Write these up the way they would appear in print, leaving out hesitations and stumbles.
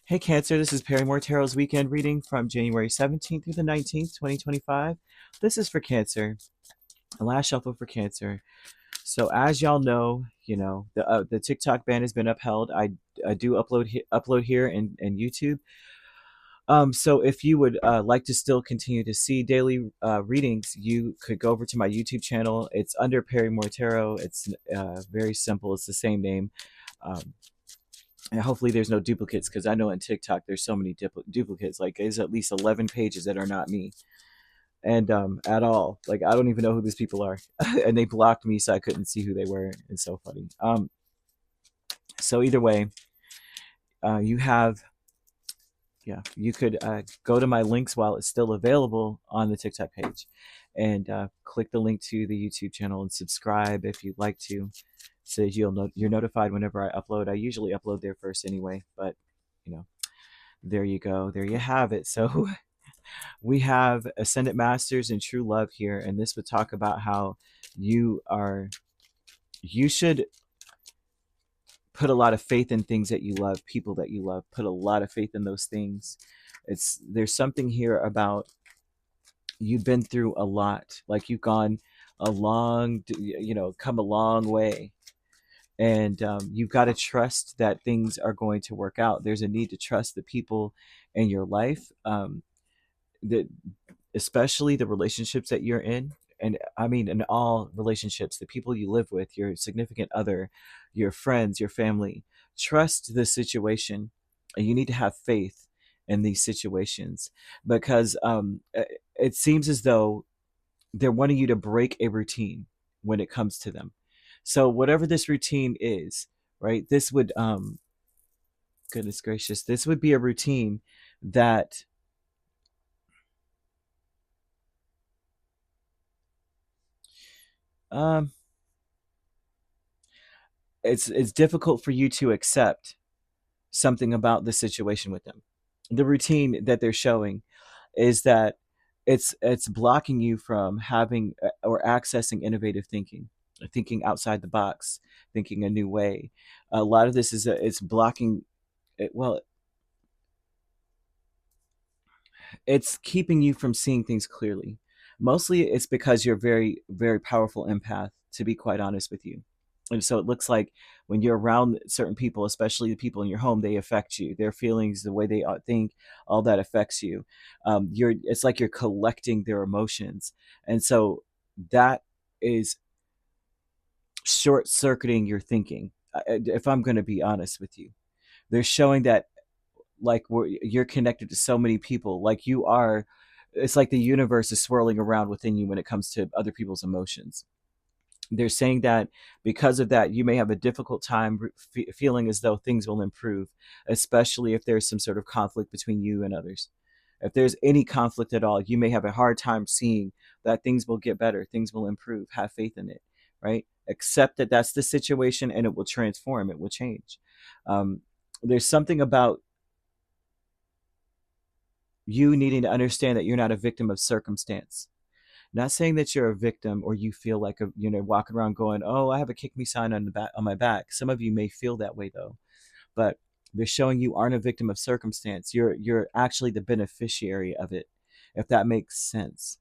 Hey Cancer, this is Perrymore Tarot's weekend reading from January 17th through the 19th, 2025. This is for Cancer, the last shuffle for Cancer. So as y'all know, the TikTok ban has been upheld. I do upload here and YouTube. So if you would like to still continue to see daily readings, you could go over to my YouTube channel. It's under Perrymore Tarot. It's very simple. It's the same name. Um, and hopefully there's no duplicates, because I know in TikTok there's so many duplicates. Like there's at least 11 pages that are not me, and at all. Like I don't even know who these people are, and they blocked me so I couldn't see who they were. It's so funny. So either way, you have you could go to my links while it's still available on the TikTok page, and click the link to the YouTube channel and subscribe if you'd like to, so that you're notified whenever I upload. I usually upload there first anyway, but you know, there you go. There you have it. So we have Ascendant Masters and True Love here, and this would talk about how you should put a lot of faith in things that you love, people that you love. Put a lot of faith in those things. There's something here about you've been through a lot. Like you've gone a long, come a long way, and you've got to trust that things are going to work out. There's a need to trust the people in your life, that especially the relationships that you're in. And I mean, in all relationships, the people you live with, your significant other, your friends, your family. Trust the situation, and you need to have faith in these situations, because it seems as though they're wanting you to break a routine when it comes to them. So whatever this routine is, right? This would goodness gracious, this would be a routine that um it's difficult for you to accept something about the situation with them. The routine that they're showing is that it's blocking you from having or accessing innovative thinking, thinking outside the box, thinking a new way. A lot of this is it's blocking it. Well, it's keeping you from seeing things clearly. Mostly it's because you're very, very powerful empath, to be quite honest with you. And so it looks like when you're around certain people, especially the people in your home, they affect you. Their feelings, the way they think, all that affects you. It's like you're collecting their emotions, and so that is short circuiting your thinking. If I'm going to be honest with you, they're showing that like you're connected to so many people, like you are. It's like the universe is swirling around within you when it comes to other people's emotions. They're saying that because of that, you may have a difficult time feeling as though things will improve, especially if there's some sort of conflict between you and others. If there's any conflict at all, you may have a hard time seeing that things will get better, things will improve. Have faith in it, right? Accept that that's the situation, and it will transform, it will change. Um, there's something about you needing to understand that you're not a victim of circumstance. Not saying that you're a victim, or you feel like walking around going, "Oh, I have a kick me sign on the back on my back." Some of you may feel that way though, but they're showing you aren't a victim of circumstance. You're actually the beneficiary of it, if that makes sense.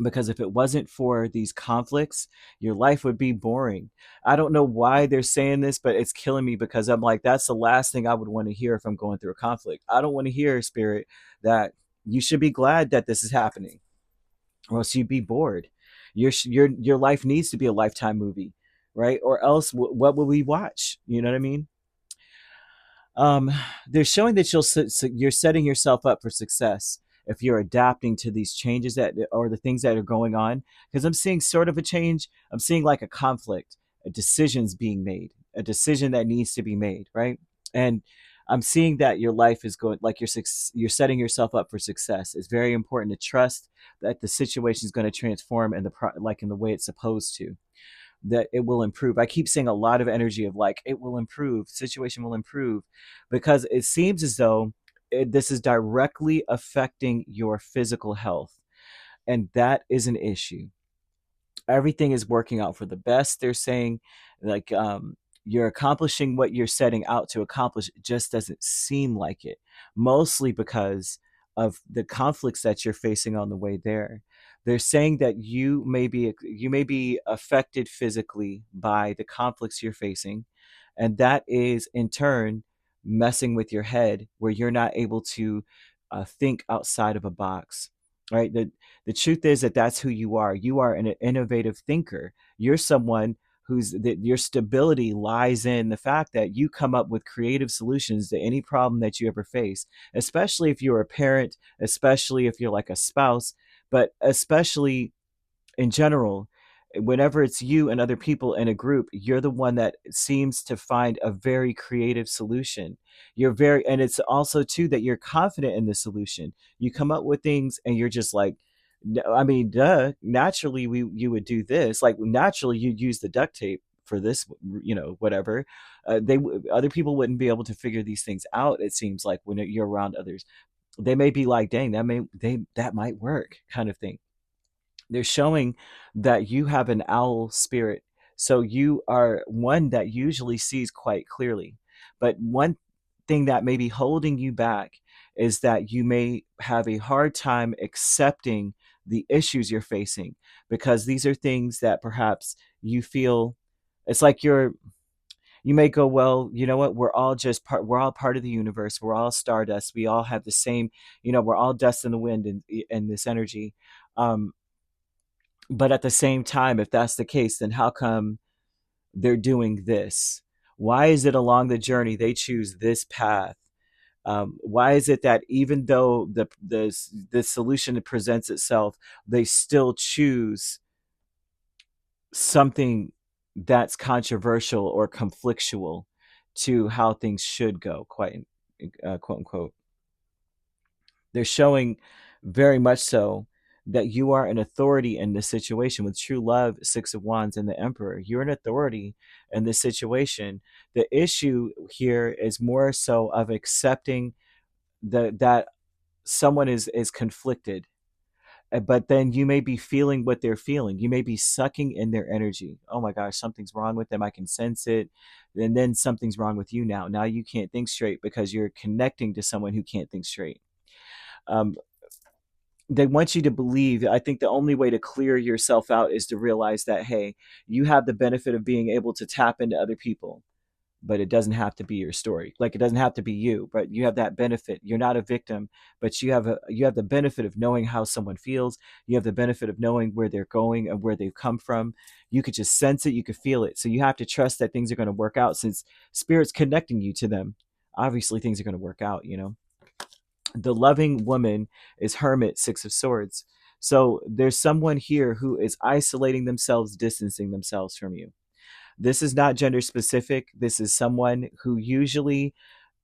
Because if it wasn't for these conflicts, your life would be boring. I don't know why they're saying this, but it's killing me, because I'm like, that's the last thing I would want to hear if I'm going through a conflict. I don't want to hear, Spirit, that you should be glad that this is happening, or else you'd be bored. Your life needs to be a lifetime movie, right? Or else, what will we watch? You know what I mean? um, they're showing that you're setting yourself up for success if you're adapting to these changes that, or the things that are going on. Because I'm seeing sort of a change. I'm seeing like a conflict, a decision's being made, a decision that needs to be made, right? And I'm seeing that your life is going, like you're setting yourself up for success. It's very important to trust that the situation is going to transform in like in the way it's supposed to, that it will improve. I keep seeing a lot of energy of like, it will improve, situation will improve, because it seems as though this is directly affecting your physical health. And that is an issue. Everything is working out for the best, they're saying. Like, you're accomplishing what you're setting out to accomplish. It just doesn't seem like it, mostly because of the conflicts that you're facing on the way there. They're saying that you may be affected physically by the conflicts you're facing, and that is in turn messing with your head, where you're not able to think outside of a box. Right? The truth is that that's who you are. You are an innovative thinker. You're someone whose that your stability lies in the fact that you come up with creative solutions to any problem that you ever face, especially if you're a parent, especially if you're like a spouse, but especially in general. Whenever it's you and other people in a group, you're the one that seems to find a very creative solution. And it's also too that you're confident in the solution. You come up with things and you're just like, I mean, duh, naturally you would do this. Like naturally you'd use the duct tape for this, whatever. Other people wouldn't be able to figure these things out. It seems like when you're around others, they may be like, dang, that might work, kind of thing. They're showing that you have an owl spirit. So you are one that usually sees quite clearly. But one thing that may be holding you back is that you may have a hard time accepting the issues you're facing, because these are things that perhaps you feel it's like you may go, well, you know what, we're all part of the universe, we're all stardust, we all have the same, we're all dust in the wind, and this energy. But at the same time, if that's the case, then how come they're doing this? Why is it along the journey they choose this path? Why is it that even though the solution that presents itself, they still choose something that's controversial or conflictual to how things should go, quite quote unquote? They're showing very much so that you are an authority in this situation with true love, Six of Wands, and the Emperor. You're an authority in this situation. The issue here is more so of accepting that someone is conflicted. But then you may be feeling what they're feeling. You may be sucking in their energy. Oh my gosh, something's wrong with them. I can sense it. And then something's wrong with you now. Now you can't think straight because you're connecting to someone who can't think straight. Um, they want you to believe. I think the only way to clear yourself out is to realize that, hey, you have the benefit of being able to tap into other people, but it doesn't have to be your story. Like, it doesn't have to be you, but you have that benefit. You're not a victim, but you have the benefit of knowing how someone feels. You have the benefit of knowing where they're going and where they've come from. You could just sense it, you could feel it. So you have to trust that things are going to work out, since spirit's connecting you to them. Obviously things are going to work out. The loving woman is Hermit, Six of Swords. So there's someone here who is isolating themselves, distancing themselves from you. This is not gender specific. This is someone who usually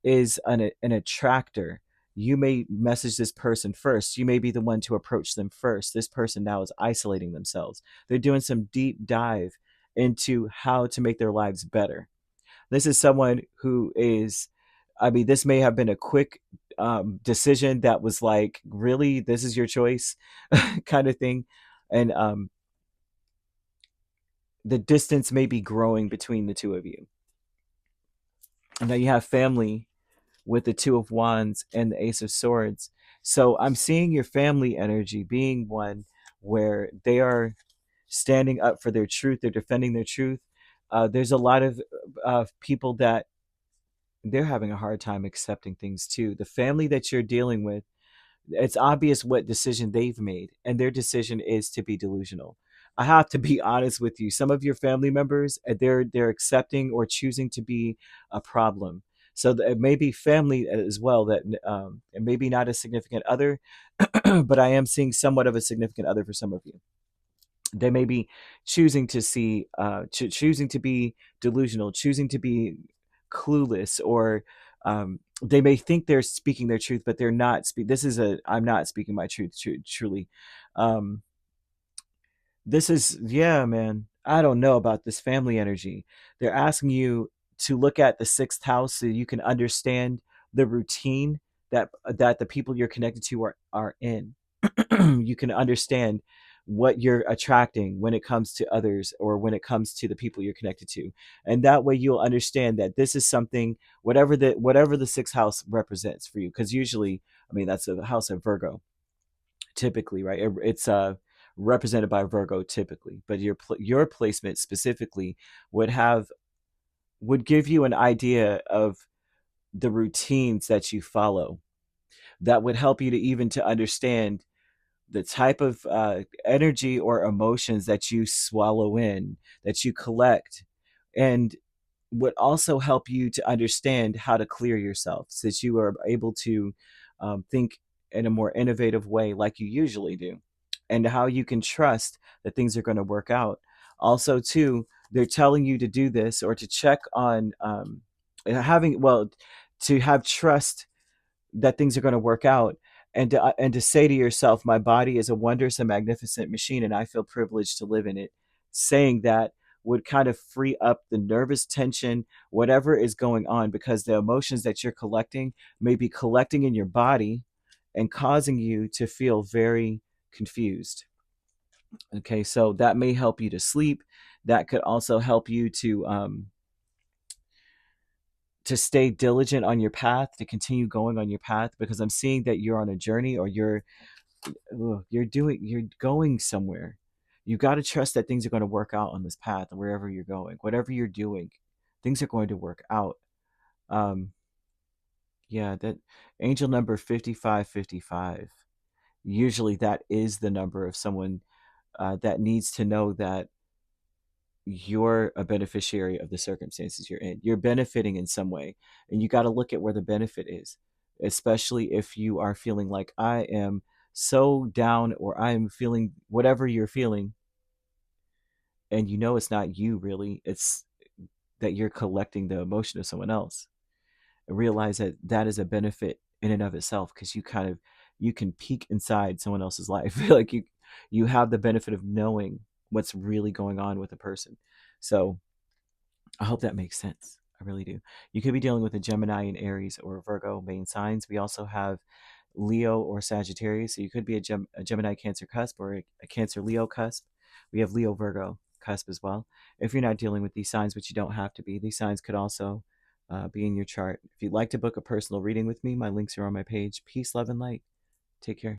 is an attractor. You may message this person first. You may be the one to approach them first. This person now is isolating themselves. They're doing some deep dive into how to make their lives better. This is someone who is, I mean, this may have been a quick decision that was like, really, this is your choice, kind of thing. And the distance may be growing between the two of you. And now you have family with the Two of Wands and the Ace of Swords. So I'm seeing your family energy being one where they are standing up for their truth, they're defending their truth. There's a lot of people that they're having a hard time accepting things too. The family that you're dealing with, it's obvious what decision they've made, and their decision is to be delusional. I have to be honest with you. Some of your family members, they're accepting or choosing to be a problem. So it may be family as well, that it may be not a significant other, but I am seeing somewhat of a significant other for some of you. They may be choosing to see, choosing to be delusional, choosing to be clueless, or they may think they're speaking their truth, but they're not. I'm not speaking my truth, truly. Um, this is, yeah, man. I don't know about this family energy. They're asking you to look at the sixth house so you can understand the routine that the people you're connected to are in. You can understand what you're attracting when it comes to others or when it comes to the people you're connected to. And that way you'll understand that this is something, whatever the sixth house represents for you, because usually, I mean, that's a house of Virgo typically, right? It's represented by Virgo typically, but your placement specifically would have would give you an idea of the routines that you follow that would help you to even to understand the type of energy or emotions that you swallow in, that you collect, and would also help you to understand how to clear yourself so that you are able to think in a more innovative way like you usually do, and how you can trust that things are going to work out. Also, too, they're telling you to do this or to check on having, well, to have trust that things are going to work out, and to say to yourself, my body is a wondrous and magnificent machine and I feel privileged to live in it. Saying that would kind of free up the nervous tension, whatever is going on, because the emotions that you're collecting may be collecting in your body and causing you to feel very confused. Okay, so that may help you to sleep. That could also help you to stay diligent on your path, to continue going on your path, because I'm seeing that you're on a journey, or you're going somewhere. You got to trust that things are going to work out on this path, wherever you're going, whatever you're doing, things are going to work out. Um, yeah, that angel number 5555. Usually, that is the number of someone that needs to know that you're a beneficiary of the circumstances you're in. You're benefiting in some way, and you got to look at where the benefit is, especially if you are feeling like, I am so down, or I'm feeling whatever you're feeling, and you know it's not you really, it's that you're collecting the emotion of someone else. And realize that that is a benefit in and of itself, because you can peek inside someone else's life. Like you have the benefit of knowing what's really going on with a person. So I hope that makes sense. I really do. You could be dealing with a Gemini and Aries or Virgo main signs. We also have Leo or Sagittarius. So you could be a Gemini Cancer cusp, or a Cancer Leo cusp. We have Leo Virgo cusp as well. If you're not dealing with these signs, which you don't have to be, these signs could also be in your chart. If you'd like to book a personal reading with me, my links are on my page. Peace, love, and light. Take care.